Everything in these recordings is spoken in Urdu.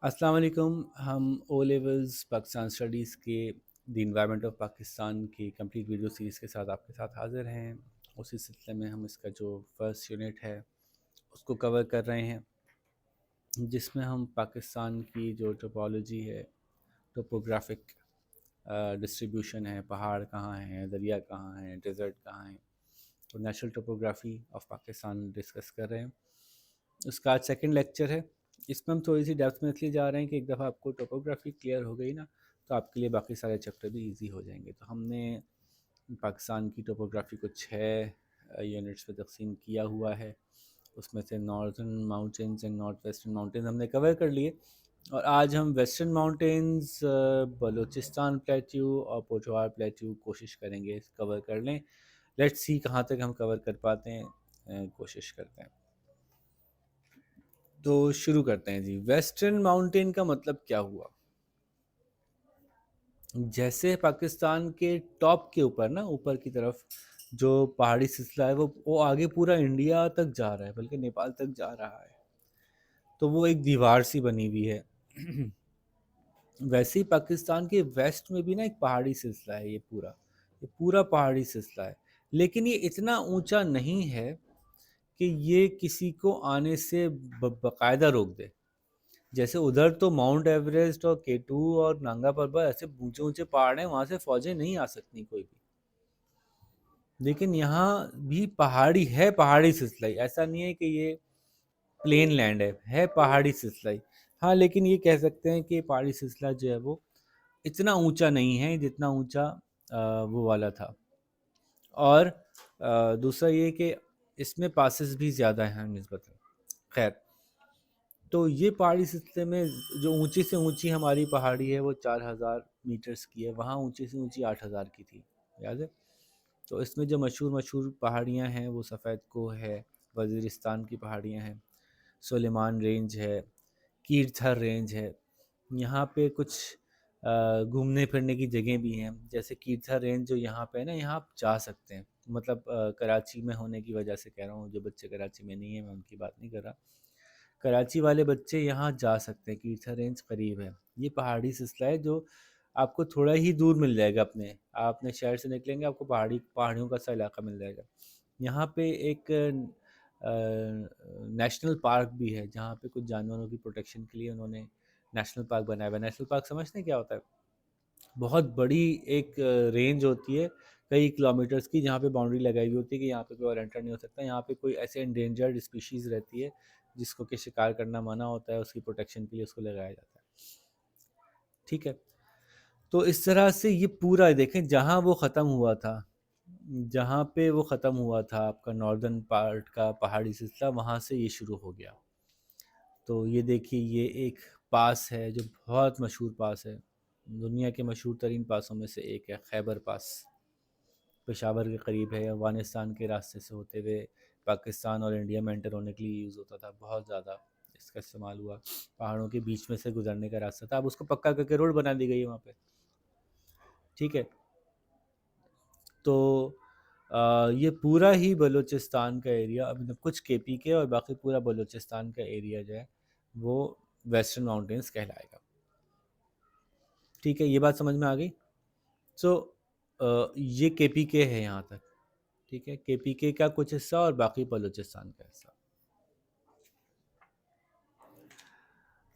السلام علیکم. ہم او لیولز پاکستان اسٹڈیز کے دی انوائرمنٹ آف پاکستان کی کمپلیٹ ویڈیو سیریز کے ساتھ آپ کے ساتھ حاضر ہیں. اسی سلسلے میں ہم اس کا جو فرسٹ یونٹ ہے اس کو کور کر رہے ہیں، جس میں ہم پاکستان کی جو ٹوپولوجی ہے، ٹوپوگرافک ڈسٹریبیوشن ہے، پہاڑ کہاں ہیں، دریا کہاں ہیں، ڈیزرٹ کہاں ہیں، تو natural topography of Pakistan discuss کر رہے ہیں. اس کا آج سیکنڈ لیکچر ہے. اس میں ہم تھوڑی سی ڈیپتھ میں اس لیے جا رہے ہیں کہ ایک دفعہ آپ کو ٹوپوگرافی کلیئر ہو گئی نا، تو آپ کے لیے باقی سارے چیپٹر بھی ایزی ہو جائیں گے. تو ہم نے پاکستان کی ٹوپوگرافی کو 6 یونٹس میں تقسیم کیا ہوا ہے. اس میں سے northern mountains and north western mountains ہم نے کور کر لیے، اور آج ہم ویسٹرن ماؤنٹینز، بلوچستان پلیٹیو اور پوٹوار پلیٹیو کوشش کریں گے کور کر لیں. لیٹس سی کہاں تک ہم کور کر پاتے ہیں، کوشش کرتے ہیں. تو شروع کرتے ہیں جی. ویسٹرن ماؤنٹین کا مطلب کیا ہوا؟ جیسے پاکستان کے ٹاپ کے اوپر نا، اوپر کی طرف جو پہاڑی سلسلہ ہے وہ آگے پورا انڈیا تک جا رہا ہے، بلکہ نیپال تک جا رہا ہے. تو وہ ایک دیوار سی بنی ہوئی ہے. ویسے ہی پاکستان کے ویسٹ میں بھی نا ایک پہاڑی سلسلہ ہے. یہ پورا پہاڑی سلسلہ ہے، لیکن یہ اتنا اونچا نہیں ہے کہ یہ کسی کو آنے سے باقاعدہ روک دے. جیسے ادھر تو ماؤنٹ ایوریسٹ اور K2 اور نانگا پربت ایسے اونچے اونچے پہاڑ ہیں، وہاں سے فوجیں نہیں آ سکتی کوئی بھی. لیکن یہاں بھی پہاڑی ہے، پہاڑی سلسلہ ہی. ایسا نہیں ہے کہ یہ پلین لینڈ ہے پہاڑی سلسلہ ہی. ہاں لیکن یہ کہہ سکتے ہیں کہ پہاڑی سلسلہ جو ہے وہ اتنا اونچا نہیں ہے جتنا اونچا وہ والا تھا. اور دوسرا یہ کہ اس میں پاسز بھی زیادہ ہیں نسبتاً. خیر، تو یہ پہاڑی سلسلے میں جو اونچی سے اونچی ہماری پہاڑی ہے وہ 4000 میٹرز کی ہے. وہاں اونچی سے اونچی 8000 کی تھی، یاد ہے. تو اس میں جو مشہور پہاڑیاں ہیں وہ سفید کوہ ہے، وزیرستان کی پہاڑیاں ہیں، سلیمان رینج ہے، کیرتھر رینج ہے. یہاں پہ کچھ گھومنے پھرنے کی جگہیں بھی ہیں. جیسے کیرتھر رینج جو یہاں پہ ہے نا، یہاں آپ جا سکتے ہیں. مطلب کراچی میں ہونے کی وجہ سے کہہ رہا ہوں، جو بچے کراچی میں نہیں ہیں میں ان کی بات نہیں کر رہا. کراچی والے بچے یہاں جا سکتے ہیں. کیرتھر رینج قریب ہے. یہ پہاڑی سلسلہ ہے جو آپ کو تھوڑا ہی دور مل جائے گا. آپ اپنے شہر سے نکلیں گے آپ کو پہاڑیوں کا سا علاقہ مل جائے گا. یہاں پہ ایک نیشنل پارک بھی ہے، جہاں پہ کچھ جانوروں کی پروٹیکشن کے لیے انہوں نے نیشنل پارک بنایا ہوا ہے. نیشنل پارک سمجھتے ہیں کیا ہوتا ہے؟ بہت بڑی ایک رینج ہوتی ہے کئی کلومیٹرز کی، جہاں پہ باؤنڈری لگائی ہوئی ہوتی ہے کہ یہاں پہ کوئی اور انٹر نہیں ہو سکتا. یہاں پہ کوئی ایسے انڈینجرڈ اسپیشیز رہتی ہے جس کو کہ شکار کرنا منع ہوتا ہے، اس کی پروٹیکشن کے لیے اس کو لگایا جاتا ہے. ٹھیک ہے. تو اس طرح سے یہ پورا دیکھیں، جہاں وہ ختم ہوا تھا، جہاں پہ وہ ختم ہوا تھا آپ کا ناردرن پارٹ کا پہاڑی سلسلہ، وہاں سے یہ شروع ہو گیا. تو یہ دیکھیے، یہ ایک پاس ہے جو بہت مشہور پاس ہے، دنیا کے مشہور ترین پاسوں میں سے ایک ہے. خیبر پاس پشاور کے قریب ہے. افغانستان کے راستے سے ہوتے ہوئے پاکستان اور انڈیا میں انٹر ہونے کے لیے یوز ہوتا تھا. بہت زیادہ اس کا استعمال ہوا. پہاڑوں کے بیچ میں سے گزرنے کا راستہ تھا. اب اس کو پکا کر کے روڈ بنا دی گئی ہے وہاں پہ. ٹھیک ہے. تو یہ پورا ہی بلوچستان کا ایریا، کچھ KP کے اور باقی پورا بلوچستان کا ایریا جو ہے وہ ویسٹرن ماؤنٹینز کہلائے گا. ٹھیک ہے، یہ بات سمجھ میں آ گئی. سو یہ KP ہے یہاں تک. ٹھیک ہے، KP کا کچھ حصہ اور باقی بلوچستان کا حصہ.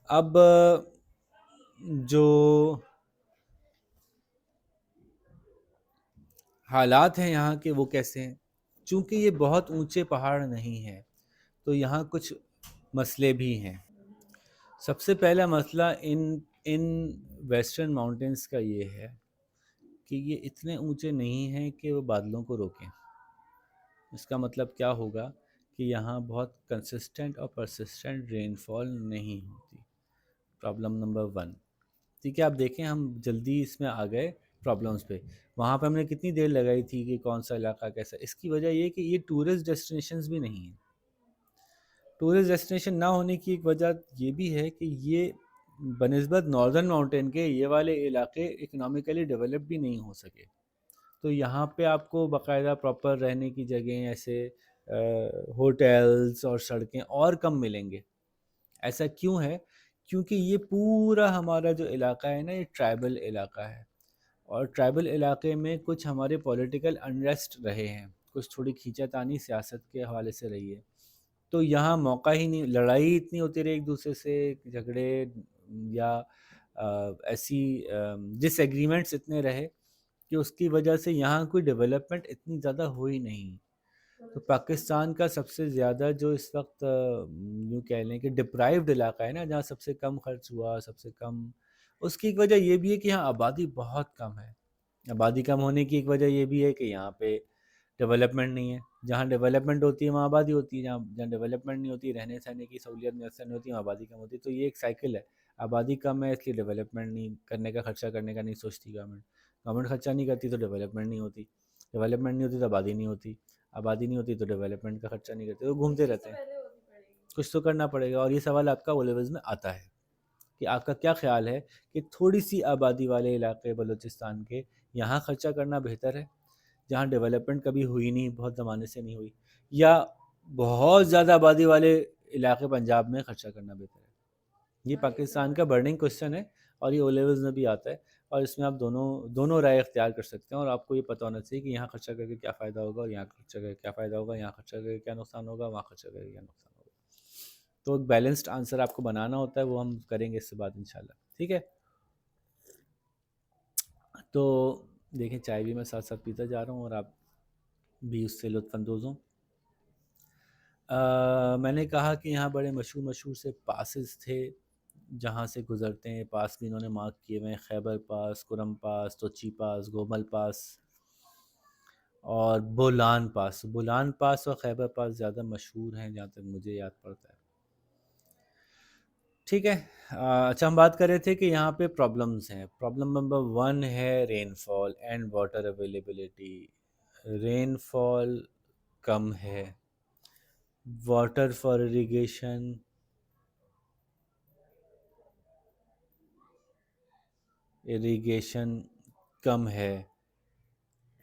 اب جو حالات ہیں یہاں کے وہ کیسے ہیں؟ چونکہ یہ بہت اونچے پہاڑ نہیں ہیں تو یہاں کچھ مسئلے بھی ہیں. سب سے پہلا مسئلہ ان ویسٹرن ماؤنٹینز کا یہ ہے کہ یہ اتنے اونچے نہیں ہیں کہ وہ بادلوں کو روکیں. اس کا مطلب کیا ہوگا کہ یہاں بہت کنسسٹنٹ اور پرسسٹنٹ رین فال نہیں ہوتی. Problem number 1. ٹھیک ہے، آپ دیکھیں ہم جلدی اس میں آ گئے پرابلمس پہ. وہاں پہ ہم نے کتنی دیر لگائی تھی کہ کون سا علاقہ کیسا. اس کی وجہ یہ کہ یہ ٹورسٹ ڈیسٹینیشنز بھی نہیں ہیں. ٹورسٹ ڈیسٹینیشن نہ ہونے کی ایک وجہ یہ بھی ہے کہ یہ بنسبت ناردرن ماؤنٹین کے یہ والے علاقے اکنامیکلی ڈیولپ بھی نہیں ہو سکے. تو یہاں پہ آپ کو باقاعدہ پراپر رہنے کی جگہیں، ایسے ہوٹلز اور سڑکیں اور کم ملیں گے. ایسا کیوں ہے؟ کیونکہ یہ پورا ہمارا جو علاقہ ہے نا، یہ ٹرائبل علاقہ ہے، اور ٹرائبل علاقے میں کچھ ہمارے پولیٹیکل انریسٹ رہے ہیں، کچھ تھوڑی کھینچا تانی سیاست کے حوالے سے رہی ہے، تو یہاں موقع ہی نہیں، لڑائی اتنی ہوتی رہی ایک دوسرے سے، جھگڑے یا ایسی ڈس ایگریمنٹس اتنے رہے کہ اس کی وجہ سے یہاں کوئی ڈیولپمنٹ اتنی زیادہ ہوئی نہیں. تو پاکستان کا سب سے زیادہ جو اس وقت یوں کہہ لیں کہ ڈپرائیوڈ علاقہ ہے نا، جہاں سب سے کم خرچ ہوا، سب سے کم، اس کی ایک وجہ یہ بھی ہے کہ یہاں آبادی بہت کم ہے. آبادی کم ہونے کی ایک وجہ یہ بھی ہے کہ یہاں پہ ڈیولپمنٹ نہیں ہے. جہاں ڈیولپمنٹ ہوتی ہے وہاں آبادی ہوتی ہے، جہاں ڈیولپمنٹ نہیں ہوتی، رہنے سہنے کی سہولیت میسر نہیں ہوتی، وہاں آبادی کم ہوتی ہے. تو یہ ایک سائیکل ہے، آبادی کم ہے اس لیے ڈیولپمنٹ نہیں کرنے کا، خرچہ کرنے کا نہیں سوچتی گورنمنٹ خرچہ نہیں کرتی تو ڈیولپمنٹ نہیں ہوتی، ڈیولپمنٹ نہیں ہوتی تو آبادی نہیں ہوتی، آبادی نہیں ہوتی تو ڈیولپمنٹ کا خرچہ نہیں کرتے، تو گھومتے رہتے ہیں. کچھ تو کرنا پڑے گا. اور یہ سوال آپ کا او لیولز میں آتا ہے کہ آپ کا کیا خیال ہے کہ تھوڑی سی آبادی والے علاقے بلوچستان کے یہاں خرچہ کرنا بہتر ہے، جہاں ڈیولپمنٹ کبھی ہوئی نہیں، بہت زمانے سے نہیں ہوئی، یا بہت زیادہ آبادی والے علاقے پنجاب میں خرچہ کرنا بہتر ہے؟ یہ پاکستان کا برننگ کوشچن ہے، اور یہ او لیولز میں بھی آتا ہے، اور اس میں آپ دونوں رائے اختیار کر سکتے ہیں. اور آپ کو یہ پتہ ہونا چاہیے کہ یہاں خرچہ کر کے کیا فائدہ ہوگا، اور یہاں خرچہ کر کے کیا فائدہ ہوگا، یہاں خرچہ کر کے کیا نقصان ہوگا، وہاں خرچہ کر کے کیا نقصان ہوگا. تو ایک بیلنسڈ آنسر آپ کو بنانا ہوتا ہے، وہ ہم کریں گے اس سے بعد انشاءاللہ. ٹھیک ہے، تو دیکھیں چائے بھی میں ساتھ ساتھ پیتا جا رہا ہوں اور آپ بھی اس سے لطف اندوز ہوں. میں نے کہا کہ یہاں بڑے مشہور سے پاسز تھے جہاں سے گزرتے ہیں، پاس بھی انہوں نے مارک کیے ہوئے ہیں: خیبر پاس، کرم پاس، توچی پاس، گومل پاس اور بولان پاس. بولان پاس اور خیبر پاس زیادہ مشہور ہیں جہاں تک مجھے یاد پڑتا ہے. ٹھیک ہے. اچھا، ہم بات کر رہے تھے کہ یہاں پہ پرابلمز ہیں. پرابلم نمبر 1 ہے رین فال اینڈ واٹر اویلیبلٹی. رین فال کم ہے، واٹر فار اریگیشن کم ہے،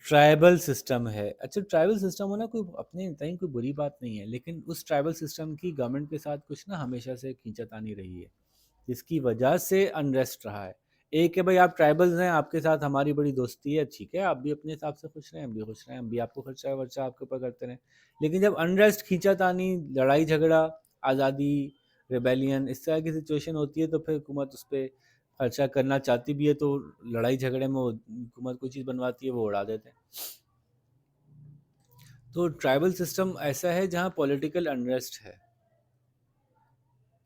ٹرائبل سسٹم ہے. اچھا، ٹرائبل سسٹم ہونا کوئی اپنے تئیں کوئی بری بات نہیں ہے، لیکن اس ٹرائبل سسٹم کی گورنمنٹ کے ساتھ کچھ نا ہمیشہ سے کھینچا تانی رہی ہے، جس کی وجہ سے انریسٹ رہا ہے. ایک ہے بھائی آپ ٹرائبلز ہیں، آپ کے ساتھ ہماری بڑی دوستی ہے، ٹھیک ہے، آپ بھی اپنے حساب سے خوش رہیں، ہم بھی خوش رہیں، ہم بھی آپ کو خرچہ ورچہ آپ کے اوپر کرتے رہیں. لیکن جب انریسٹ، کھینچا تانی، لڑائی جھگڑا، آزادی، ریبیلین، اس طرح کی سچویشن ہوتی ہے تو پھر حکومت اس پہ خرچہ کرنا چاہتی بھی ہے، تو لڑائی جھگڑے میں حکومت کوئی چیز بنواتی ہے وہ اڑا دیتے ہیں. تو ٹرائبل سسٹم ایسا ہے جہاں پولیٹیکل انریسٹ ہے.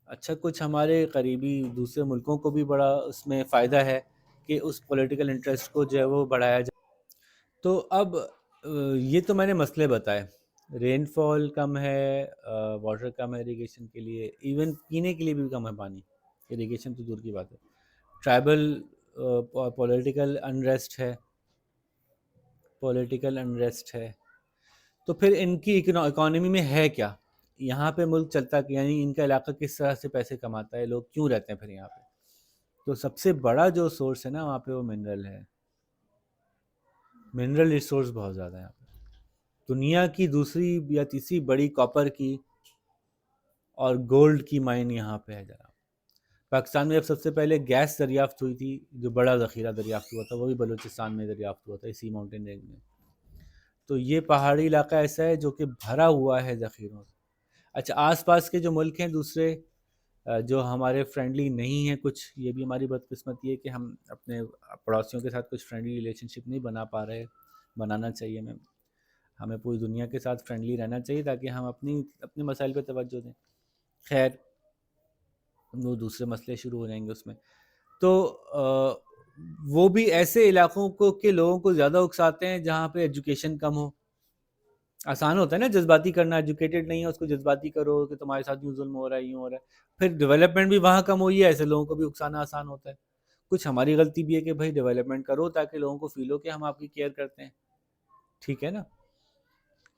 اچھا، کچھ ہمارے قریبی دوسرے ملکوں کو بھی بڑا اس میں فائدہ ہے کہ اس پولیٹیکل انٹرسٹ کو جو ہے وہ بڑھایا جائے. تو اب یہ تو میں نے مسئلے بتائے. رین فال کم ہے، واٹر کم ہے اریگیشن کے لیے، ایون پینے کے لیے بھی کم ہے پانی، اریگیشن تو دور کی بات ہے. ٹرائبل پولیٹیکل انریسٹ ہے. تو پھر ان کی اکانومی میں ہے کیا، یہاں پہ ملک چلتا کہ، یعنی ان کا علاقہ کس طرح سے پیسے کماتا ہے، لوگ کیوں رہتے ہیں پھر یہاں پہ. تو سب سے بڑا جو سورس ہے نا وہاں پہ وہ منرل ہے. منرل ریسورس بہت زیادہ ہے یہاں پہ. دنیا کی دوسری یا تیسری بڑی کاپر کی اور گولڈ کی مائن یہاں پہ ہے جناب. پاکستان میں جب سب سے پہلے گیس دریافت ہوئی تھی، جو بڑا ذخیرہ دریافت ہوا تھا، وہ بھی بلوچستان میں دریافت ہوا تھا، اسی ماؤنٹین رینج میں. تو یہ پہاڑی علاقہ ایسا ہے جو کہ بھرا ہوا ہے ذخیروں سے. اچھا، آس پاس کے جو ملک ہیں دوسرے جو ہمارے فرینڈلی نہیں ہیں کچھ، یہ بھی ہماری بدقسمتی ہے کہ ہم اپنے پڑوسیوں کے ساتھ کچھ فرینڈلی ریلیشن شپ نہیں بنا پا رہے. بنانا چاہیے. ہمیں پوری دنیا کے ساتھ فرینڈلی رہنا چاہیے تاکہ ہم اپنے مسائل پہ توجہ دیں. خیر، وہ دوسرے مسئلے شروع ہو جائیں گے اس میں. تو وہ بھی ایسے علاقوں کو کے لوگوں کو زیادہ اکساتے ہیں جہاں پہ ایجوکیشن کم ہو. آسان ہوتا ہے نا جذباتی کرنا، ایجوکیٹڈ نہیں ہے اس کو جذباتی کرو کہ تمہارے ساتھ یوں ظلم ہو رہا ہے، یوں ہو رہا ہے. پھر ڈیولپمنٹ بھی وہاں کم ہوئی ہے، ایسے لوگوں کو بھی اکسانا آسان ہوتا ہے. کچھ ہماری غلطی بھی ہے کہ بھائی ڈیولپمنٹ کرو تاکہ لوگوں کو فیل ہو کہ ہم آپ کی کیئر کرتے ہیں. ٹھیک ہے نا.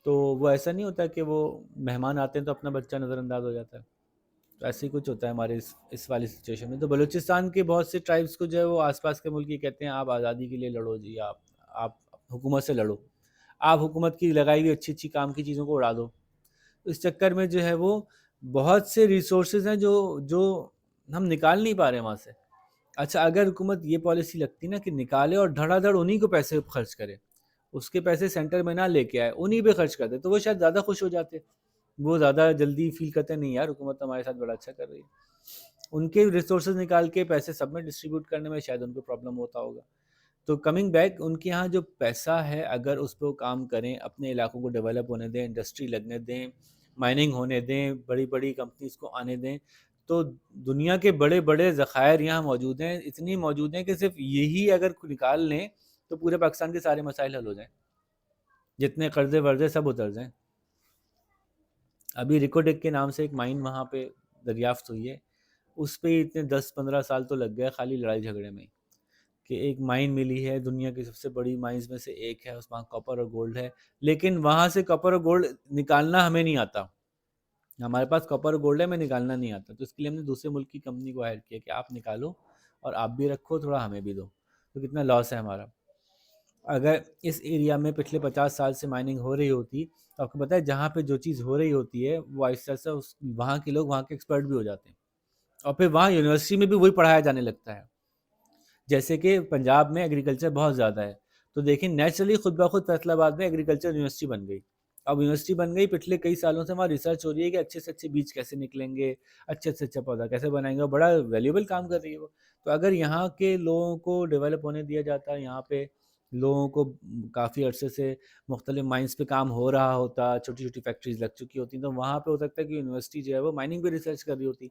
تو وہ ایسا نہیں ہوتا کہ وہ مہمان آتے ہیں تو اپنا بچہ نظر انداز ہو جاتا ہے. تو ایسے ہی کچھ ہوتا ہے ہمارے اس والی سچویشن میں. تو بلوچستان کے بہت سے ٹرائبس کو جو ہے وہ آس پاس کے ملک یہ کہتے ہیں آپ آزادی کے لیے لڑو جی، آپ حکومت سے لڑو، آپ حکومت کی لگائی ہوئی اچھی اچھی کام کی چیزوں کو اڑا دو. اس چکر میں جو ہے وہ بہت سے ریسورسز ہیں جو ہم نکال نہیں پا رہے ہیں وہاں سے. اچھا اگر حکومت یہ پالیسی لگتی نا کہ نکالے اور دھڑا دھڑ انہی کو پیسے خرچ کرے, اس کے پیسے سینٹر میں نہ لے کے آئے, انہی پہ خرچ کر دے, تو وہ شاید زیادہ خوش ہو جاتے. وہ زیادہ جلدی فیل کرتے ہیں نہیں یار حکومت ہمارے ساتھ بڑا اچھا کر رہی ہے. ان کے ریسورسز نکال کے پیسے سب میں ڈسٹریبیوٹ کرنے میں شاید ان کو پرابلم ہوتا ہوگا. تو کمنگ بیک, ان کے یہاں جو پیسہ ہے اگر اس پہ وہ کام کریں, اپنے علاقوں کو ڈیولپ ہونے دیں, انڈسٹری لگنے دیں, مائننگ ہونے دیں, بڑی بڑی کمپنیز کو آنے دیں, تو دنیا کے بڑے بڑے ذخائر یہاں موجود ہیں, اتنی موجود ہیں کہ صرف یہی اگر نکال لیں تو پورے پاکستان کے سارے مسائل حل ہو جائیں, جتنے قرضے ورضے سب اتر جائیں. ابھی ریکوڈیک کے نام سے ایک مائن وہاں پہ دریافت ہوئی ہے, اس پہ اتنے 10-15 سال تو لگ گئے خالی لڑائی جھگڑے میں, کہ ایک مائن ملی ہے دنیا کی سب سے بڑی مائنز میں سے ایک ہے, اس وہاں کاپر اور گولڈ ہے, لیکن وہاں سے کاپر اور گولڈ نکالنا ہمیں نہیں آتا. ہمارے پاس کاپر اور گولڈ ہے, ہمیں نکالنا نہیں آتا, تو اس کے لیے ہم نے دوسرے ملک کی کمپنی کو ہائر کیا کہ آپ نکالو اور آپ بھی رکھو, تھوڑا ہمیں بھی دو. تو کتنا لاس ہے ہمارا. اگر اس ایریا میں پچھلے 50 سال سے مائننگ ہو رہی ہوتی تو آپ کو پتہ ہے جہاں پہ جو چیز ہو رہی ہوتی ہے وہ آہستہ آہستہ وہاں کے لوگ وہاں کے ایکسپرٹ بھی ہو جاتے ہیں, اور پھر وہاں یونیورسٹی میں بھی وہی پڑھایا جانے لگتا ہے. جیسے کہ پنجاب میں ایگریکلچر بہت زیادہ ہے, تو دیکھیں نیچرلی خود بخود فیصل آباد میں ایگریکلچر یونیورسٹی بن گئی. اب یونیورسٹی بن گئی, پچھلے کئی سالوں سے وہاں ریسرچ ہو رہی ہے کہ اچھے سے اچھے بیج کیسے نکلیں گے, اچھے سے اچھا پودا کیسے بنائیں گے, اور بڑا ویلیوبل کام کر رہی ہے وہ. تو اگر یہاں کے لوگوں کو ڈیولپ ہونے دیا جاتا, یہاں پہ لوگوں کو کافی عرصے سے مختلف مائنز پہ کام ہو رہا ہوتا, چھوٹی چھوٹی فیکٹریز لگ چکی ہوتی, تو وہاں پہ ہو سکتا ہے کہ یونیورسٹی جو ہے وہ مائننگ پہ ریسرچ کر رہی ہوتی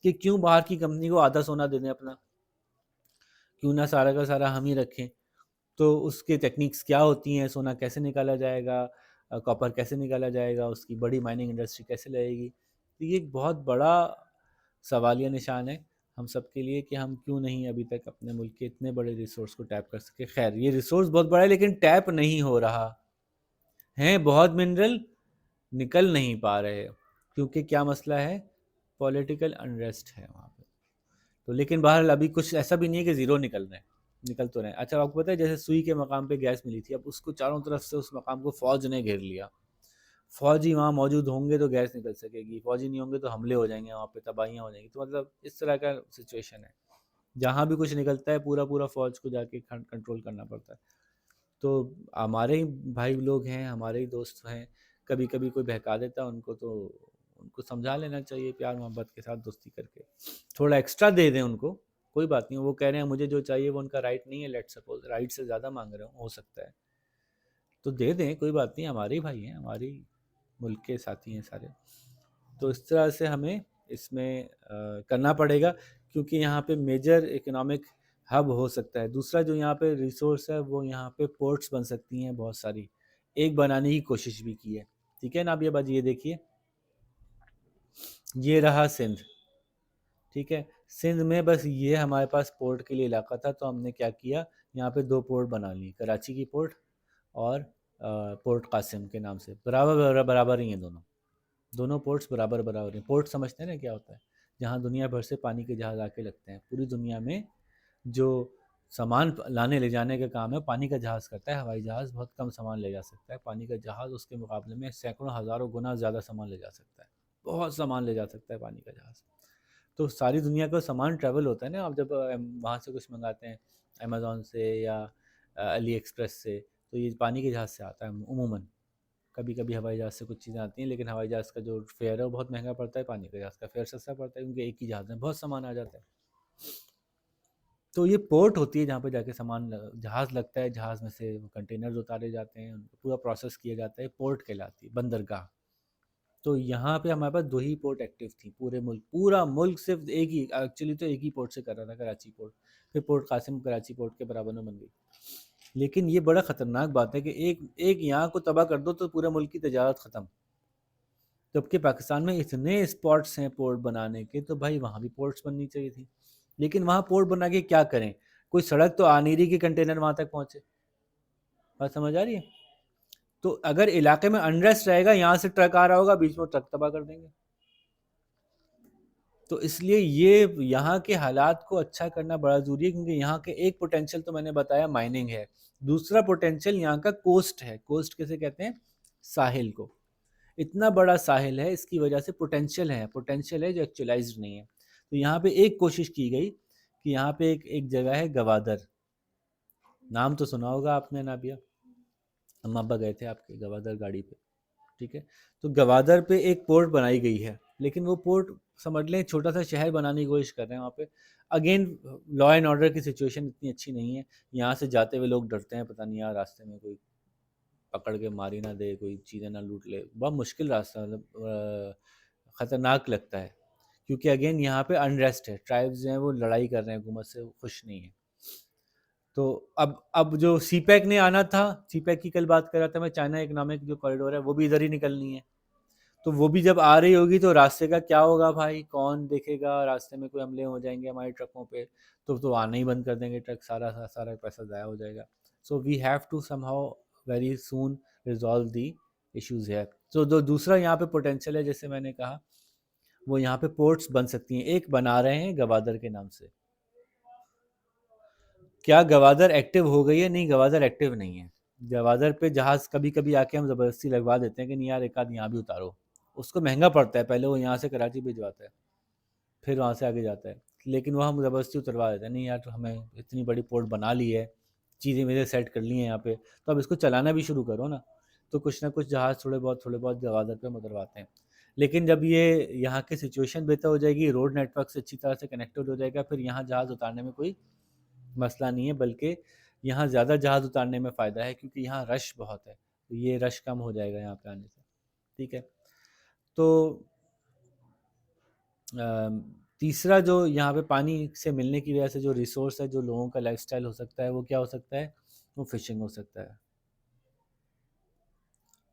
کہ کیوں باہر کی کمپنی کو آدھا سونا دے دیں اپنا, کیوں نہ سارا کا سارا ہم ہی رکھیں. تو اس کے ٹیکنیکس کیا ہوتی ہیں, سونا کیسے نکالا جائے گا, کاپر کیسے نکالا جائے گا, اس کی بڑی مائننگ انڈسٹری کیسے لگے گی. تو یہ ایک بہت بڑا سوالیہ نشان ہے ہم سب کے لیے کہ ہم کیوں نہیں ابھی تک اپنے ملک کے اتنے بڑے ریسورس کو ٹیپ کر سکے. خیر یہ ریسورس بہت بڑا ہے لیکن ٹیپ نہیں ہو رہا ہیں, بہت منرل نکل نہیں پا رہے, کیونکہ کیا مسئلہ ہے, پولیٹیکل انریسٹ ہے وہاں پہ. تو لیکن بہرحال ابھی کچھ ایسا بھی نہیں ہے کہ زیرو نکل رہے ہیں, نکل تو رہے ہیں. اچھا آپ کو پتہ ہے جیسے سوئی کے مقام پہ گیس ملی تھی, اب اس کو چاروں طرف سے اس مقام کو فوج نے گھیر لیا. فوجی وہاں موجود ہوں گے تو گیس نکل سکے گی, فوجی نہیں ہوں گے تو حملے ہو جائیں گے, وہاں پہ تباہیاں ہو جائیں گی. تو مطلب اس طرح کا سچویشن ہے, جہاں بھی کچھ نکلتا ہے پورا پورا فوج کو جا کے کنٹرول کرنا پڑتا ہے. تو ہمارے ہی بھائی لوگ ہیں, ہمارے ہی دوست ہیں, کبھی کبھی کوئی بہکا دیتا ہے ان کو, تو ان کو سمجھا لینا چاہیے پیار محبت کے ساتھ, دوستی کر کے تھوڑا ایکسٹرا دے دیں ان کو, کوئی بات نہیں. وہ کہہ رہے ہیں مجھے جو چاہیے وہ ان کا رائٹ نہیں ہے, لیٹ سپوز رائٹ سے زیادہ مانگ رہے ہو سکتا ہے, تو دے دیں, کوئی بات نہیں. ہمارے ہی بھائی ہیں, ہمارے ملک کے ساتھی ہیں سارے. تو اس طرح سے ہمیں اس میں کرنا پڑے گا, کیونکہ یہاں پہ میجر اکنامک ہب ہو سکتا ہے. دوسرا جو یہاں پہ ریسورس ہے وہ یہاں پہ پورٹس بن سکتی ہیں بہت ساری, ایک بنانے کی کوشش بھی کی ہے. ٹھیک ہے نا. اب یہ بات یہ دیکھیے, یہ رہا سندھ, ٹھیک ہے. سندھ میں بس یہ ہمارے پاس پورٹ کے لیے علاقہ تھا, تو ہم نے کیا کیا, یہاں پہ 2 پورٹ بنا لی, کراچی کی پورٹ اور پورٹ قاسم کے نام سے. برابر برابر ہی ہیں دونوں پورٹس, برابر برابر ہیں. پورٹ سمجھتے ہیں نا کیا ہوتا ہے, جہاں دنیا بھر سے پانی کے جہاز آ کے لگتے ہیں. پوری دنیا میں جو سامان لانے لے جانے کا کام ہے پانی کا جہاز کرتا ہے. ہوائی جہاز بہت کم سامان لے جا سکتا ہے, پانی کا جہاز اس کے مقابلے میں سینکڑوں ہزاروں گنا زیادہ سامان لے جا سکتا ہے, بہت سامان لے جا سکتا ہے پانی کا جہاز. تو ساری دنیا کا سامان ٹریول ہوتا ہے نا. آپ جب وہاں سے کچھ منگاتے ہیں امیزون سے یا علی ایکسپریس سے, تو یہ پانی کے جہاز سے آتا ہے عموماً. کبھی کبھی ہوائی جہاز سے کچھ چیزیں آتی ہیں, لیکن ہوائی جہاز کا جو فیئر ہے وہ بہت مہنگا پڑتا ہے, پانی کا جہاز کا فیئر سستا پڑتا ہے, کیونکہ ایک ہی جہاز میں بہت سامان آ جاتا ہے. تو یہ پورٹ ہوتی ہے جہاں پہ جا کے سامان جہاز لگتا ہے, جہاز میں سے کنٹینرز اتارے جاتے ہیں, پورا پروسیس کیا جاتا ہے, پورٹ کہلاتی ہے, بندرگاہ. تو یہاں پہ ہمارے پاس 2 ہی پورٹ ایکٹیو تھیں پورے ملک, پورا ملک صرف ایک ہی, ایکچولی تو ایک ہی پورٹ سے کر رہا تھا, کراچی پورٹ. پھر پورٹ قاسم کراچی پورٹ کے برابر میں بن گئی. لیکن یہ بڑا خطرناک بات ہے کہ ایک یہاں کو تباہ کر دو تو پورے ملک کی تجارت ختم. جبکہ پاکستان میں اتنے اسپاٹس ہیں پورٹ بنانے کے, تو بھائی وہاں بھی پورٹس بننی چاہیے تھی. لیکن وہاں پورٹ بنا کے کیا کریں, کوئی سڑک تو آ نہیں رہی کہ کنٹینر وہاں تک پہنچے. بات سمجھ آ رہی ہے؟ تو اگر علاقے میں انریسٹ رہے گا, یہاں سے ٹرک آ رہا ہوگا, بیچ میں ٹرک تباہ کر دیں گے. تو اس لیے یہ یہاں کے حالات کو اچھا کرنا بڑا ضروری ہے, کیونکہ یہاں کے ایک پوٹینشیل تو میں نے بتایا مائننگ ہے, دوسرا پوٹینشیل یہاں کا کوسٹ ہے. کوسٹ کیسے کہتے ہیں, ساحل کو. اتنا بڑا ساحل ہے, اس کی وجہ سے پوٹینشیل ہے جو ایکچولائزڈ نہیں ہے. تو یہاں پہ ایک کوشش کی گئی کہ یہاں پہ ایک جگہ ہے گوادر، نام تو سنا ہوگا آپ نے نابیہ، ہم ابا گئے تھے آپ کے گوادر گاڑی پہ، ٹھیک ہے. تو گوادر پہ ایک پورٹ بنائی گئی ہے، لیکن وہ پورٹ سمجھ لیں چھوٹا سا شہر بنانے کی کوشش کر رہے ہیں وہاں پہ. اگین لا اینڈ آرڈر کی سچویشن اتنی اچھی نہیں ہے، یہاں سے جاتے ہوئے لوگ ڈرتے ہیں، پتہ نہیں یار راستے میں کوئی پکڑ کے ماری نہ دے، کوئی چیزیں نہ لوٹ لے. بہت مشکل راستہ، مطلب خطرناک لگتا ہے، کیونکہ اگین یہاں پہ انریسٹ ہے، ٹرائبز ہیں وہ لڑائی کر رہے ہیں، حکومت سے خوش نہیں ہیں. تو اب جو سی پیک نے آنا تھا، سی پیک کی کل بات کر رہا تھا میں، چائنا اکنامک جو کوریڈور ہے وہ بھی ادھر ہی نکلنی ہے. تو وہ بھی جب آ رہی ہوگی تو راستے کا کیا ہوگا بھائی، کون دیکھے گا؟ راستے میں کوئی حملے ہو جائیں گے ہمارے ٹرکوں پہ تو آنا ہی بند کر دیں گے ٹرک، سارا پیسہ ضائع ہو جائے گا. So we have to somehow very soon resolve the issues ہے. تو دوسرا یہاں پہ پوٹینشیل ہے، جیسے میں نے کہا، وہ یہاں پہ پورٹس بن سکتی ہیں. ایک بنا رہے ہیں گوادر کے نام سے. کیا گوادر ایکٹیو ہو گئی ہے؟ نہیں، گوادر ایکٹیو نہیں ہے. گوادر پہ جہاز کبھی کبھی آ کے ہم زبردستی لگوا دیتے ہیں کہ نہیں یار ایک آدھ یہاں بھی اتارو، اس کو مہنگا پڑتا ہے، پہلے وہ یہاں سے کراچی بھجواتا ہے پھر وہاں سے آگے جاتا ہے، لیکن وہ ہم زبردستی اتروا دیتے ہیں. نہیں یار ہمیں اتنی بڑی پورٹ بنا لی ہے، چیزیں میرے سیٹ کر لی ہیں یہاں پہ، تو اب اس کو چلانا بھی شروع کرو نا. تو کچھ نہ کچھ جہاز تھوڑے بہت گوادر پہ اترواتے ہیں. لیکن جب یہ یہاں کی سچویشن بہتر ہو جائے گی، روڈ نیٹ ورک سے اچھی طرح سے کنیکٹڈ ہو جائے گا، پھر یہاں جہاز اتارنے میں کوئی مسئلہ نہیں ہے، بلکہ یہاں زیادہ جہاز اتارنے میں فائدہ ہے، کیونکہ یہاں رش بہت ہے. تو یہ رش کم ہو جائے گا یہاں پہ آنے سے، ٹھیک ہے. تو تیسرا جو یہاں پہ پانی سے ملنے کی وجہ سے جو ریسورس ہے، جو لوگوں کا لائف سٹائل ہو سکتا ہے، وہ کیا ہو سکتا ہے؟ وہ فشنگ ہو سکتا ہے،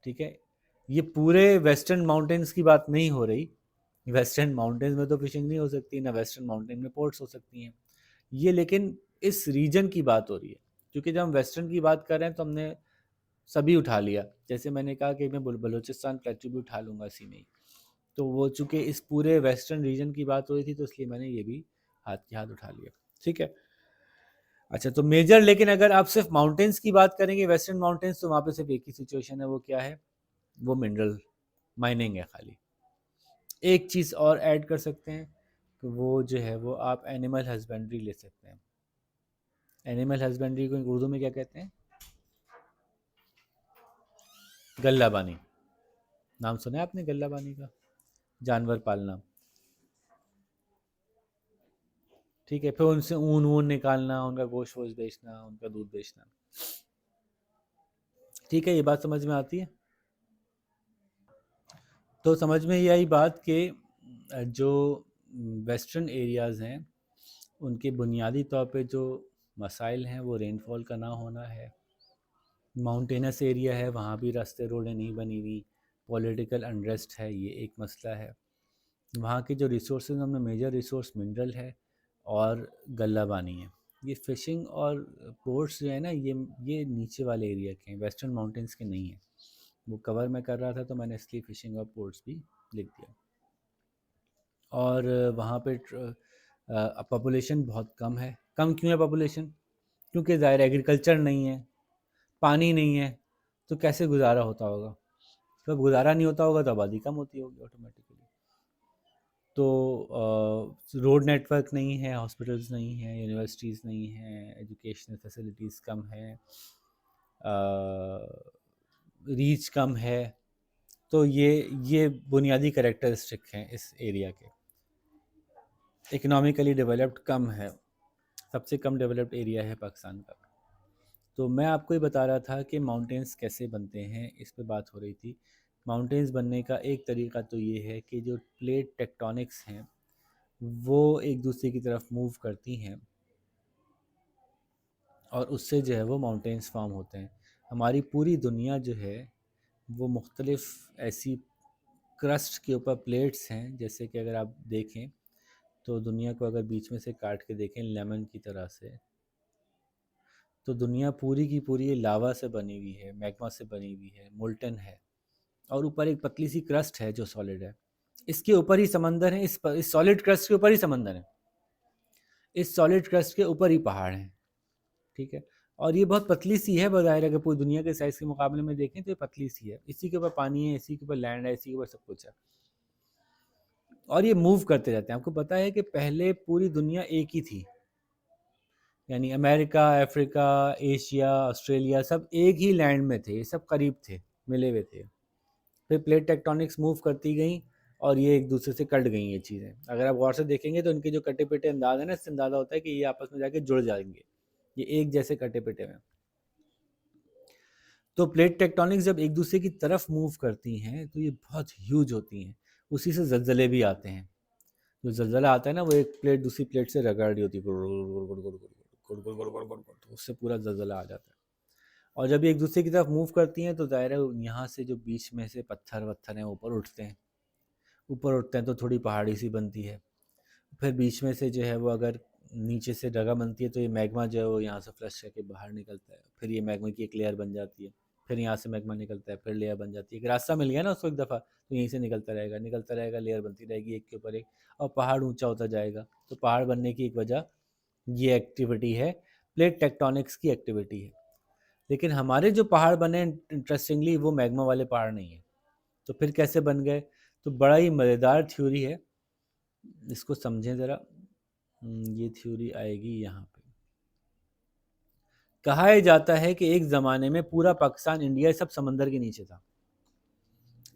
ٹھیک ہے. یہ پورے ویسٹرن ماؤنٹینز کی بات نہیں ہو رہی، ویسٹرن ماؤنٹینز میں تو فشنگ نہیں ہو سکتی، نہ ویسٹرن ماؤنٹین میں پورٹس ہو سکتی ہیں یہ، لیکن اس ریجن کی بات ہو رہی ہے. کیونکہ جب ہم ویسٹرن کی بات کر رہے ہیں تو ہم نے سبھی اٹھا لیا، جیسے میں نے کہا کہ میں بلوچستان پلیٹو بھی اٹھا لوں گا اسی میں ہی. تو وہ چونکہ اس پورے ویسٹرن ریجن کی بات ہو رہی تھی تو اس لیے میں نے یہ بھی ہاتھ اٹھا لیا، ٹھیک ہے. اچھا تو میجر، لیکن اگر آپ صرف ماؤنٹینس کی بات کریں گے، ویسٹرن ماؤنٹینس، تو وہاں پہ صرف ایک ہی سچویشن ہے، وہ کیا ہے؟ وہ منرل مائننگ ہے خالی. ایک چیز اور ایڈ کر سکتے ہیں کہ وہ جو ہے وہ آپ اینیمل ہسبینڈری لے سکتے ہیں. اینیمل ہسبینڈری کو اردو میں کیا کہتے ہیں؟ غلہ بانی. نام سنا ہے آپ نے غلہ بانی کا؟ جانور پالنا، ٹھیک ہے. پھر ان سے اون نکالنا، ان کا گوشت ووشت بیچنا، ان کا دودھ بیچنا، ٹھیک ہے. یہ بات سمجھ میں آتی ہے؟ تو سمجھ میں یہ آئی بات کہ جو ویسٹرن ایریاز ہیں ان کے بنیادی طور پہ جو مسائل ہیں وہ رین فال کا نہ ہونا ہے، ماؤنٹینس ایریا ہے وہاں بھی راستے روڈیں نہیں بنی ہوئی، پولیٹیکل انریسٹ ہے، یہ ایک مسئلہ ہے. وہاں کے جو ریسورسز، ہم نے میجر ریسورس منرل ہے اور غلہ بانی ہے. یہ فشنگ اور پورٹس جو ہے نا، یہ نیچے والے ایریا کے ہیں، ویسٹرن ماؤنٹینس کے نہیں ہیں. وہ کور میں کر رہا تھا تو میں نے اس لیے فشنگ اور پورٹس بھی لکھ دیا. اور وہاں پہ پاپولیشن بہت کم ہے. کم کیوں ہے پاپولیشن؟ کیونکہ ظاہر ایگریکلچر نہیں ہے، پانی نہیں ہے، تو کیسے گزارا ہوتا ہوگا؟ جب گزارا نہیں ہوتا ہوگا تو آبادی کم ہوتی ہوگی آٹومیٹکلی. تو روڈ نیٹ ورک نہیں ہے، ہاسپٹلس نہیں ہیں، یونیورسٹیز نہیں ہیں، ایجوکیشنل فیسلٹیز کم ہیں، ریچ کم ہے. تو یہ بنیادی کریکٹرسٹک ہیں اس ایریا کے. اکنامیکلی ڈیولپڈ کم ہے، سب سے کم ڈیولپڈ ایریا ہے پاکستان کا. تو میں آپ کو یہ بتا رہا تھا کہ ماؤنٹینس کیسے بنتے ہیں، اس پہ بات ہو رہی تھی. ماؤنٹینس بننے کا ایک طریقہ تو یہ ہے کہ جو پلیٹ ٹیکٹونکس ہیں وہ ایک دوسرے کی طرف موو کرتی ہیں اور اس سے جو ہے وہ ماؤنٹینس فارم ہوتے ہیں. ہماری پوری دنیا جو ہے وہ مختلف ایسی کرسٹ کے اوپر پلیٹس ہیں، جیسے کہ اگر آپ دیکھیں تو دنیا کو اگر بیچ میں سے کاٹ کے دیکھیں لیمن کی طرح سے، تو دنیا پوری کی پوری لاوا سے بنی ہوئی ہے، میگما سے بنی ہوئی ہے، مولٹن ہے، اور اوپر ایک پتلی سی کرسٹ ہے جو سالڈ ہے. اس کے اوپر ہی سمندر ہے، اس سالڈ کرسٹ کے اوپر ہی سمندر ہے، اس سالڈ کرسٹ کے اوپر ہی پہاڑ ہیں، ٹھیک ہے. اور یہ بہت پتلی سی ہے، بظاہر اگر پوری دنیا کے سائز کے مقابلے میں دیکھیں تو یہ پتلی سی ہے. اسی کے اوپر پانی ہے، اسی کے اوپر لینڈ ہے، اسی کے اوپر سب کچھ ہے. اور یہ موو کرتے رہتے ہیں. آپ کو پتا ہے کہ پہلے پوری دنیا ایک ہی تھی, یعنی امریکہ, افریقہ, ایشیا, آسٹریلیا سب ایک ہی لینڈ میں تھے, یہ سب قریب تھے, ملے ہوئے تھے. پھر پلیٹ ٹیکٹونکس موو کرتی گئیں اور یہ ایک دوسرے سے کٹ گئیں یہ چیزیں. اگر آپ غور سے دیکھیں گے تو ان کے جو کٹے پٹے انداز ہیں نا, اس سے اندازہ ہوتا ہے کہ یہ آپس میں جا کے جڑ جائیں گے, یہ ایک جیسے کٹے پٹے میں. تو پلیٹ ٹیکٹونکس جب ایک دوسرے کی طرف موو کرتی ہیں تو یہ بہت ہیوج ہوتی ہیں. اسی سے زلزلے بھی آتے ہیں. جو زلزلہ آتا ہے نا, وہ ایک پلیٹ دوسری پلیٹ سے رگڑ رہی ہوتی ہے, تو اس سے پورا زلزلہ آ جاتا ہے. اور جب یہ ایک دوسرے کی طرف موو کرتی ہیں تو ظاہر ہے یہاں سے جو بیچ میں سے پتھر وتھر ہیں اوپر اٹھتے ہیں, اوپر اٹھتے ہیں تو تھوڑی پہاڑی سی بنتی ہے. پھر بیچ میں سے جو ہے وہ اگر نیچے سے جگہ بنتی ہے تو یہ میگما جو ہے وہ یہاں سے فلش کر کے باہر نکلتا ہے. پھر یہ میگما کی ایک لیئر بن جاتی ہے, پھر یہاں سے میگما نکلتا ہے, پھر لیئر بن جاتی ہے. ایک راستہ مل گیا نا اس کو ایک دفعہ, تو یہیں سے نکلتا رہے گا, لیئر بنتی رہے گی ایک کے اوپر ایک, اور پہاڑ اونچا ہوتا جائے گا. تو پہاڑ بننے کی ایک وجہ یہ ایکٹیویٹی ہے, پلیٹ ٹیکٹونکس کی ایکٹیویٹی ہے. لیکن ہمارے جو پہاڑ بنے انٹرسٹنگلی وہ میگما والے پہاڑ نہیں ہیں. تو پھر کیسے بن گئے؟ تو بڑا ہی مزیدار تھیوری ہے, اس کو سمجھیں ذرا. یہ تھیوری آئے گی یہاں پہ. کہا جاتا ہے کہ ایک زمانے میں پورا پاکستان, انڈیا سب سمندر کے نیچے تھا.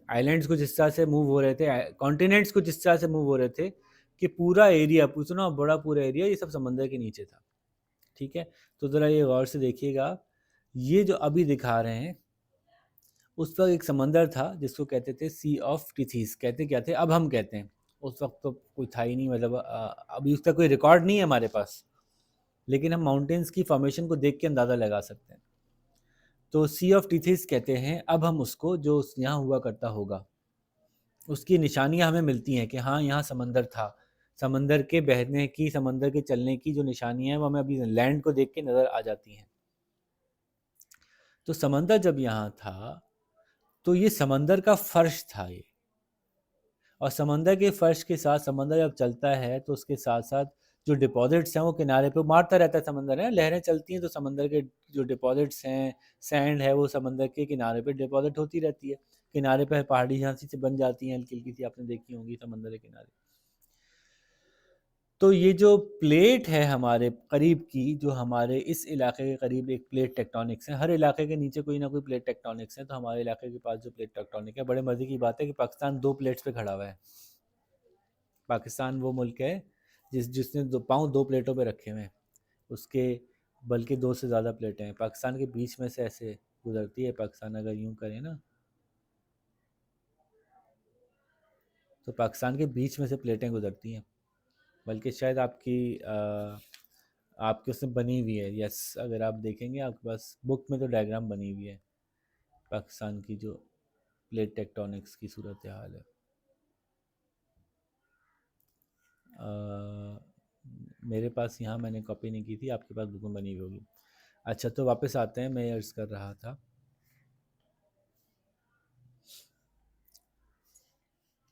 آئیلینڈز کچھ اس طرح سے موو ہو رہے تھے, کانٹیننٹس کچھ اس طرح سے موو ہو رہے تھے کہ پورا ایریا, اتنا بڑا پورا ایریا یہ سب سمندر کے نیچے تھا. ٹھیک ہے, تو ذرا یہ غور سے دیکھیے گا, یہ جو ابھی دکھا رہے ہیں اس وقت ایک سمندر تھا جس کو کہتے تھے سی آف ٹیتھیس. کہتے کیا تھے اب ہم کہتے ہیں, اس وقت تو کوئی تھا ہی نہیں, مطلب ابھی اس کا کوئی ریکارڈ نہیں ہے ہمارے پاس, لیکن ہم ماؤنٹینس کی فارمیشن کو دیکھ کے اندازہ لگا سکتے ہیں. تو سی آف ٹیتھیس کہتے ہیں اب ہم اس کو, جو یہاں ہوا کرتا ہوگا اس کی نشانیاں ہمیں ملتی ہیں کہ ہاں یہاں سمندر تھا. سمندر کے بہنے کی, سمندر کے چلنے کی جو نشانیاں ہیں وہ ہمیں ابھی لینڈ کو دیکھ کے نظر آ جاتی ہیں. تو سمندر جب یہاں تھا تو یہ سمندر کا فرش تھا یہ, اور سمندر کے فرش کے ساتھ سمندر جب چلتا ہے تو اس کے ساتھ ساتھ جو ڈپازٹس ہیں وہ کنارے پہ مارتا رہتا ہے. سمندر ہے, لہریں چلتی ہیں تو سمندر کے جو ڈپازٹس ہیں, سینڈ ہے, وہ سمندر کے کنارے پہ ڈپازٹ ہوتی رہتی ہے. کنارے پہ پہاڑی جھانسی سے بن جاتی ہیں, ہلکی ہلکی سی آپ نے دیکھی ہوں گی سمندر کے کنارے. تو یہ جو پلیٹ ہے ہمارے قریب کی, جو ہمارے اس علاقے کے قریب ایک پلیٹ ٹیکٹونکس ہے, ہر علاقے کے نیچے کوئی نہ کوئی پلیٹ ٹیکٹونکس ہے. تو ہمارے علاقے کے پاس جو پلیٹ ٹیکٹونک ہے, بڑے مزے کی بات ہے کہ پاکستان 2 پلیٹس پہ کھڑا ہوا ہے. پاکستان وہ ملک ہے جس نے پاؤں 2 پلیٹوں پہ رکھے ہوئے ہیں. اس کے بلکہ 2 سے زیادہ پلیٹیں ہیں. پاکستان کے بیچ میں سے ایسے گزرتی ہے, پاکستان اگر یوں کریں نا تو پاکستان کے بیچ میں سے پلیٹیں گزرتی ہیں. بلکہ شاید آپ کی اس میں بنی ہوئی ہے, یس, اگر آپ دیکھیں گے آپ کے پاس بک میں تو ڈائیگرام بنی ہوئی ہے پاکستان کی جو پلیٹ ٹیکٹونکس کی صورتحال ہے. میرے پاس یہاں میں نے کاپی نہیں کی تھی, آپ کے پاس بک میں بنی ہوئی ہوگی. اچھا, تو واپس آتے ہیں. میں عرض کر رہا تھا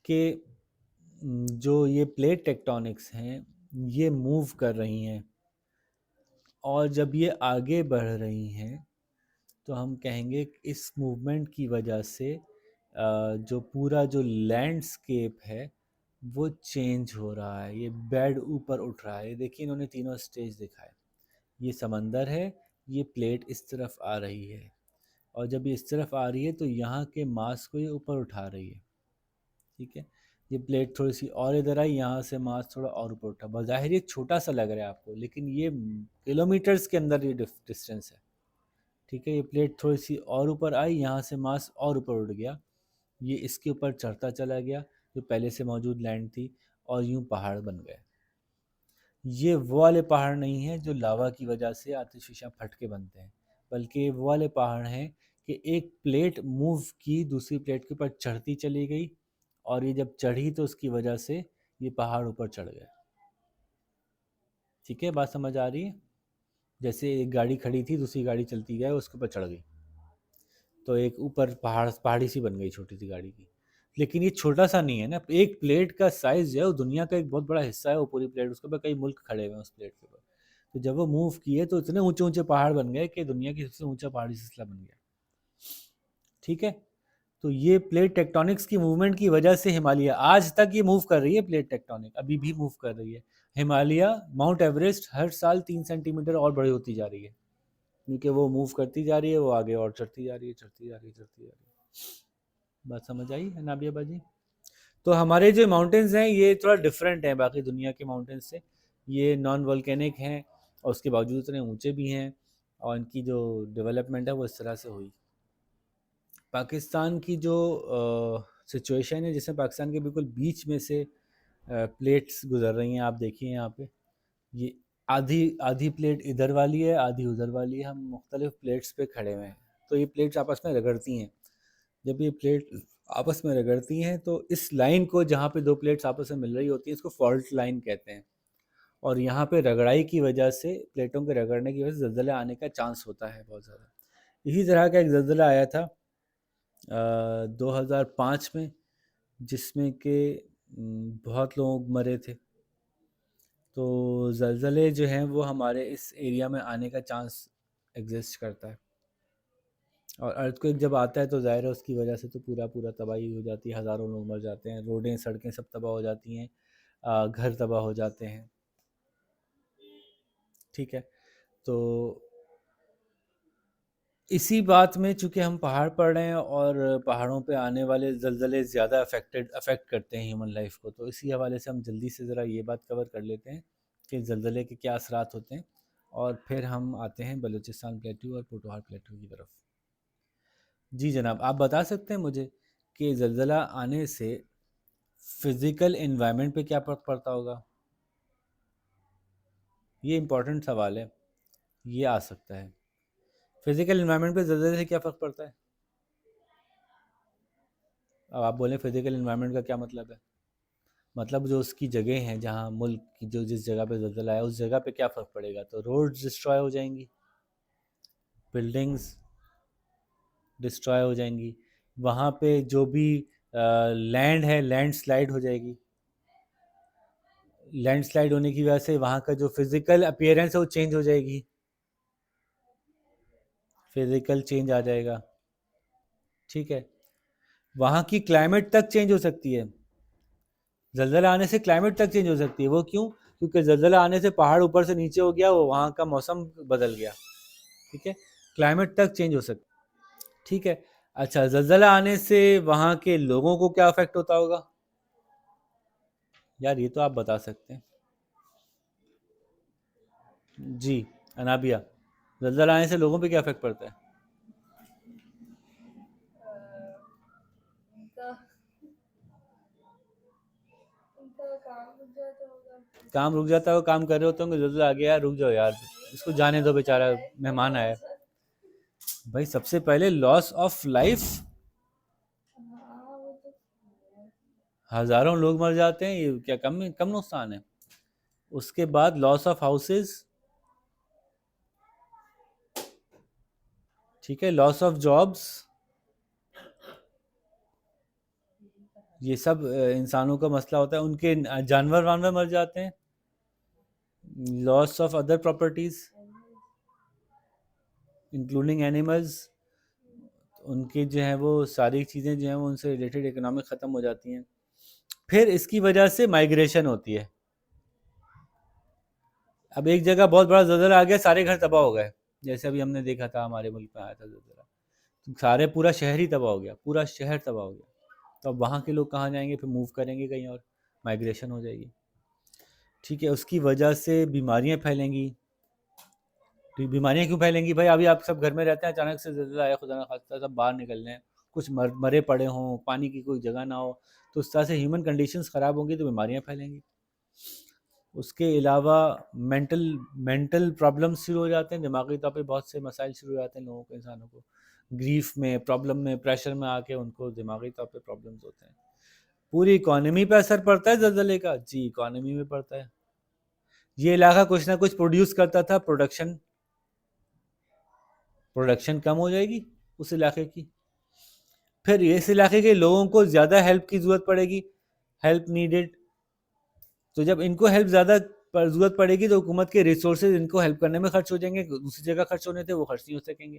کہ جو یہ پلیٹ ٹیکٹونکس ہیں یہ موو کر رہی ہیں, اور جب یہ آگے بڑھ رہی ہیں تو ہم کہیں گے کہ اس موومنٹ کی وجہ سے جو پورا جو لینڈسکیپ ہے وہ چینج ہو رہا ہے. یہ بیڈ اوپر اٹھ رہا ہے. دیکھیے انہوں نے تینوں سٹیج دکھائے. یہ سمندر ہے, یہ پلیٹ اس طرف آ رہی ہے, اور جب یہ اس طرف آ رہی ہے تو یہاں کے ماس کو یہ اوپر اٹھا رہی ہے. ٹھیک ہے, یہ پلیٹ تھوڑی سی اور ادھر آئی, یہاں سے ماس تھوڑا اور اوپر اٹھا. بظاہر یہ چھوٹا سا لگ رہا ہے آپ کو, لیکن یہ کلومیٹرز کے اندر یہ ڈسٹینس ہے. ٹھیک ہے, یہ پلیٹ تھوڑی سی اور اوپر آئی, یہاں سے ماس اور اوپر اٹھ گیا, یہ اس کے اوپر چڑھتا چلا گیا جو پہلے سے موجود لینڈ تھی, اور یوں پہاڑ بن گئے. یہ وہ والے پہاڑ نہیں ہیں جو لاوا کی وجہ سے آتش فشاں پھٹ کے بنتے ہیں, بلکہ وہ والے پہاڑ ہیں کہ ایک پلیٹ موو کی, دوسری پلیٹ کے اوپر چڑھتی چلی گئی, اور یہ جب چڑھی تو اس کی وجہ سے یہ پہاڑ اوپر چڑھ گئے. ٹھیک ہے, بات سمجھ آ رہی ہے؟ جیسے ایک گاڑی کھڑی تھی, دوسری گاڑی چلتی گئی, اس کے اوپر چڑھ گئی, تو ایک اوپر پہاڑی سی بن گئی چھوٹی سی گاڑی کی. لیکن یہ چھوٹا سا نہیں ہے نا, ایک پلیٹ کا سائز جو ہے وہ دنیا کا ایک بہت بڑا حصہ ہے. وہ پوری پلیٹ, اس کے اوپر کئی ملک کھڑے ہوئے ہیں اس پلیٹ کے اوپر. تو جب وہ موو کیے تو اتنے اونچے اونچے پہاڑ بن گئے کہ دنیا کی سب سے اونچا پہاڑی سلسلہ بن گیا. ٹھیک ہے, تو یہ پلیٹ ٹیکٹونکس کی موومنٹ کی وجہ سے ہمالیہ آج تک یہ موو کر رہی ہے، پلیٹ ٹیکٹونک ابھی بھی موو کر رہی ہے. ہمالیہ ماؤنٹ ایوریسٹ ہر سال 3 سینٹی میٹر اور بڑی ہوتی جا رہی ہے، کیونکہ وہ موو کرتی جا رہی ہے، وہ آگے اور چڑھتی جا رہی ہے، چڑھتی جا رہی ہے، چڑھتی جا رہی ہے. بات سمجھ آئی ہے نابیہ باجی؟ تو ہمارے جو ماؤنٹینز ہیں یہ تھوڑا ڈفرینٹ ہیں باقی دنیا کے ماؤنٹینز سے. یہ نان والکینک ہیں اور اس کے باوجود اتنے اونچے بھی ہیں، اور ان کی جو ڈیولپمنٹ ہے وہ اس طرح سے ہوئی. پاکستان کی جو سچویشن ہے، جس میں پاکستان کے بالکل بیچ میں سے پلیٹس گزر رہی ہیں، آپ دیکھیے یہاں پہ یہ آدھی پلیٹ ادھر والی ہے، آدھی ادھر والی ہے، ہم مختلف پلیٹس پہ کھڑے ہوئے ہیں. تو یہ پلیٹس آپس میں رگڑتی ہیں. جب یہ پلیٹ آپس میں رگڑتی ہیں تو اس لائن کو، جہاں پہ دو پلیٹس آپس میں مل رہی ہوتی ہیں، اس کو فالٹ لائن کہتے ہیں. اور یہاں پہ رگڑائی کی وجہ سے، پلیٹوں کے رگڑنے کی وجہ سے زلزلہ آنے کا چانس ہوتا ہے بہت زیادہ. اسی طرح کا ایک زلزلہ آیا تھا 2005 میں، جس میں کہ بہت لوگ مرے تھے. تو زلزلے جو ہیں وہ ہمارے اس ایریا میں آنے کا چانس ایگزسٹ کرتا ہے. اور ارتھکویک جب آتا ہے تو ظاہر ہے اس کی وجہ سے تو پورا تباہی ہو جاتی ہے، ہزاروں لوگ مر جاتے ہیں، روڈیں سڑکیں سب تباہ ہو جاتی ہیں، گھر تباہ ہو جاتے ہیں. ٹھیک ہے، تو اسی بات میں چونکہ ہم پہاڑ پڑھ رہے ہیں اور پہاڑوں پہ آنے والے زلزلے زیادہ افیکٹ کرتے ہیں ہیومن لائف کو، تو اسی حوالے سے ہم جلدی سے ذرا یہ بات کور کر لیتے ہیں کہ زلزلے کے کیا اثرات ہوتے ہیں، اور پھر ہم آتے ہیں بلوچستان پلیٹو اور پوٹوہار پلیٹو کی طرف. جی جناب، آپ بتا سکتے ہیں مجھے کہ زلزلہ آنے سے فزیکل انوائرمنٹ پہ کیا فرق پڑتا ہوگا؟ یہ امپورٹنٹ سوال ہے، یہ آ سکتا ہے. فزیکل انوائرمنٹ پہ زلزلے سے کیا فرق پڑتا ہے؟ اب آپ بولیں فزیکل انوائرمنٹ کا کیا مطلب ہے؟ مطلب جو اس کی جگہ ہیں، جہاں ملک کی جس جگہ پہ زلزلہ ہے اس جگہ پہ کیا فرق پڑے گا؟ تو روڈز ڈسٹرائے ہو جائیں گی، بلڈنگز ڈسٹرائے ہو جائیں گی، وہاں پہ جو بھی لینڈ ہے لینڈ سلائڈ ہو جائے گی. لینڈ سلائڈ ہونے کی وجہ سے وہاں کا جو فزیکل اپیئرنس ہے وہ چینج ہو جائے گی، فزیکل چینج آ جائے گا. ٹھیک ہے، وہاں کی کلائمیٹ تک چینج ہو سکتی ہے. زلزلہ آنے سے کلائمیٹ تک چینج ہو سکتی ہے. وہ کیوں؟ کیونکہ زلزلہ آنے سے پہاڑ اوپر سے نیچے ہو گیا، وہ وہاں کا موسم بدل گیا. ٹھیک ہے، کلائمیٹ تک چینج ہو سکتی. ٹھیک ہے، اچھا زلزلہ آنے سے وہاں کے لوگوں کو کیا افیکٹ ہوتا ہوگا؟ یار یہ تو آپ بتا سکتے ہیں. جی انابیہ، زلزلہ آنے سے لوگوں پہ کیا افیکٹ پڑتا ہے؟ کام رک جاتا ہے، کام کر رہے ہوتے ہوں گے، زلزلہ آ گیا، رک جاؤ یار اس کو جانے دو، بیچارہ مہمان آیا. بھائی سب سے پہلے لاس آف لائف، ہزاروں لوگ مر جاتے ہیں، یہ کیا کم نقصان ہے؟ اس کے بعد لاس آف ہاؤسز، ٹھیک ہے، لاس آف جابس، یہ سب انسانوں کا مسئلہ ہوتا ہے. ان کے جانور وانور مر جاتے ہیں، loss of other properties including animals, ان کی جو ہیں وہ ساری چیزیں جو ہیں وہ ان سے ریلیٹڈ اکنامک ختم ہو جاتی ہیں. پھر اس کی وجہ سے مائگریشن ہوتی ہے. اب ایک جگہ بہت بڑا زلزلہ آ گیا، سارے گھر تباہ ہو گئے، جیسے ابھی ہم نے دیکھا تھا ہمارے ملک میں آیا تھا زلزلہ، سارے پورا شہر ہی تباہ ہو گیا، پورا شہر تباہ ہو گیا. تو اب وہاں کے لوگ کہاں جائیں گے؟ پھر موو کریں گے کہیں اور، مائگریشن ہو جائے گی. ٹھیک ہے، اس کی وجہ سے بیماریاں پھیلیں گی. بیماریاں کیوں پھیلیں گی بھائی؟ ابھی آپ سب گھر میں رہتے ہیں، اچانک سے زلزلہ آیا، خدا نہ خواستہ سب باہر نکل رہے ہیں، کچھ مرے پڑے ہوں، پانی کی کوئی جگہ نہ ہو، تو اس طرح سے ہیومن کنڈیشنز خراب ہوں گی تو بیماریاں پھیلیں گی. اس کے علاوہ مینٹل پرابلمس شروع ہو جاتے ہیں، دماغی طور پہ بہت سے مسائل شروع ہو جاتے ہیں لوگوں کو، انسانوں کو، گریف میں، پرابلم میں، پریشر میں آ کے ان کو دماغی طور پہ پرابلمس ہوتے ہیں. پوری اکانومی پہ اثر پڑتا ہے زلزلے کا. جی اکانومی میں پڑتا ہے. یہ علاقہ کچھ نہ کچھ پروڈیوس کرتا تھا، پروڈکشن کم ہو جائے گی اس علاقے کی. پھر اس علاقے کے لوگوں کو زیادہ ہیلپ کی ضرورت پڑے گی، ہیلپ نیڈڈ. تو جب ان کو ہیلپ زیادہ ضرورت پڑے گی تو حکومت کے ریسورسز ان کو ہیلپ کرنے میں خرچ ہو جائیں گے، دوسری جگہ خرچ ہونے تھے وہ خرچ نہیں ہو سکیں گے.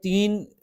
3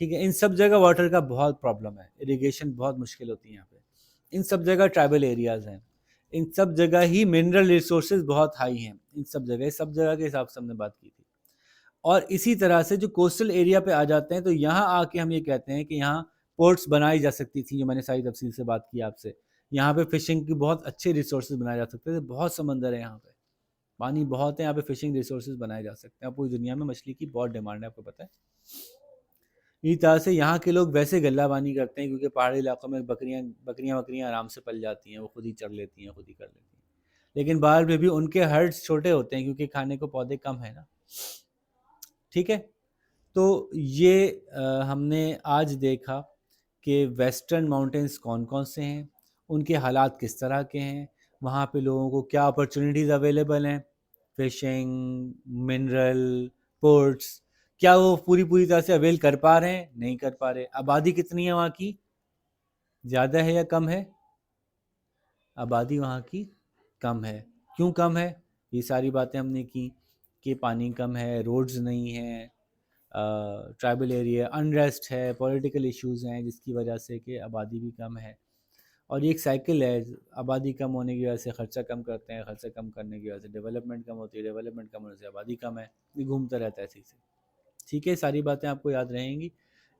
ٹھیک ہے. ان سب جگہ واٹر کا بہت پرابلم ہے, اریگیشن بہت مشکل ہوتی ہے یہاں پہ. ان سب جگہ ٹرائبل ایریاز ہیں, ان سب جگہ ہی منرل ریسورسز بہت ہائی ہیں, ان سب جگہ کے حساب سے ہم نے بات کی تھی. اور اسی طرح سے جو کوسٹل ایریا پہ آ جاتے ہیں تو یہاں آ کے ہم یہ کہتے ہیں کہ یہاں پورٹس بنائی جا سکتی تھیں, جو میں نے ساری تفصیل سے بات کی آپ سے. یہاں پہ فشنگ کی بہت اچھے ریسورسز بنائے جا سکتے تھے, بہت سمندر ہے یہاں پہ, پانی بہت ہے یہاں پہ, فشنگ ریسورسز بنائے جا سکتے ہیں. پوری دنیا میں مچھلی کی بہت ڈیمانڈ ہے, آپ کو پتہ ہے. اسی طرح سے یہاں کے لوگ ویسے غلہ بانی کرتے ہیں کیونکہ پہاڑی علاقوں میں بکریاں آرام سے پل جاتی ہیں, وہ خود ہی چر لیتی ہیں, خود ہی کر لیتی ہیں. لیکن باہر میں بھی ان کے ہرڈز چھوٹے ہوتے ہیں کیونکہ کھانے کو پودے کم ہیں نا. ٹھیک ہے. تو یہ ہم نے آج دیکھا کہ ویسٹرن ماؤنٹینز کون کون سے ہیں, ان کے حالات کس طرح کے ہیں, وہاں پہ لوگوں کو کیا اپرچونیٹیز اویلیبل ہیں, فشنگ, منرل, پورٹس, کیا وہ پوری طرح سے اویل کر پا رہے ہیں, نہیں کر پا رہے. آبادی کتنی ہے وہاں کی, زیادہ ہے یا کم ہے؟ آبادی وہاں کی کم ہے. کیوں کم ہے؟ یہ ساری باتیں ہم نے کی کہ پانی کم ہے, روڈز نہیں ہیں, ٹرائبل ایریا انریسٹ ہے, پولیٹیکل ایشوز ہیں جس کی وجہ سے کہ آبادی بھی کم ہے. اور یہ ایک سائیکل ہے, آبادی کم ہونے کی وجہ سے خرچہ کم کرتے ہیں, خرچہ کم کرنے کی وجہ سے ڈیولپمنٹ کم ہوتی ہے, ڈیولپمنٹ کم ہونے سے آبادی کم ہے, یہ گھومتا رہتا ہے ایسے سے. ٹھیک ہے, ساری باتیں آپ کو یاد رہیں گی.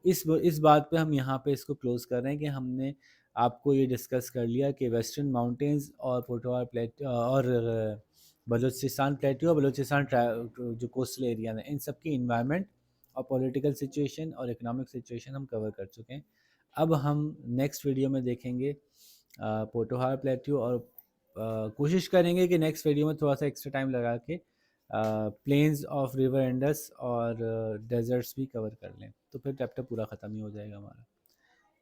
اس بات پہ ہم یہاں پہ اس کو کلوز کر رہے ہیں کہ ہم نے آپ کو یہ ڈسکس کر لیا کہ ویسٹرن ماؤنٹینز اور پوٹوار پلیٹو اور بلوچستان پلیٹو اور بلوچستان جو کوسٹل ایریا ہیں, ان سب کی انوائرمنٹ اور پولیٹیکل سچویشن اور اکنامک سچویشن ہم کور کر چکے ہیں. اب ہم نیکسٹ ویڈیو میں دیکھیں گے پوٹوہار پلیٹو, اور کوشش کریں گے کہ نیکسٹ ویڈیو میں تھوڑا سا ایکسٹرا ٹائم لگا کے پلینز آف ریور انڈس اور ڈیزرٹس بھی کور کر لیں, تو پھر چیپٹر پورا ختم ہی ہو جائے گا ہمارا.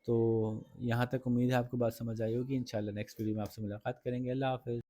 تو یہاں تک امید ہے آپ کو بات سمجھ آئی ہوگی. انشاءاللہ نیکسٹ ویڈیو میں آپ سے ملاقات کریں گے. اللہ حافظ.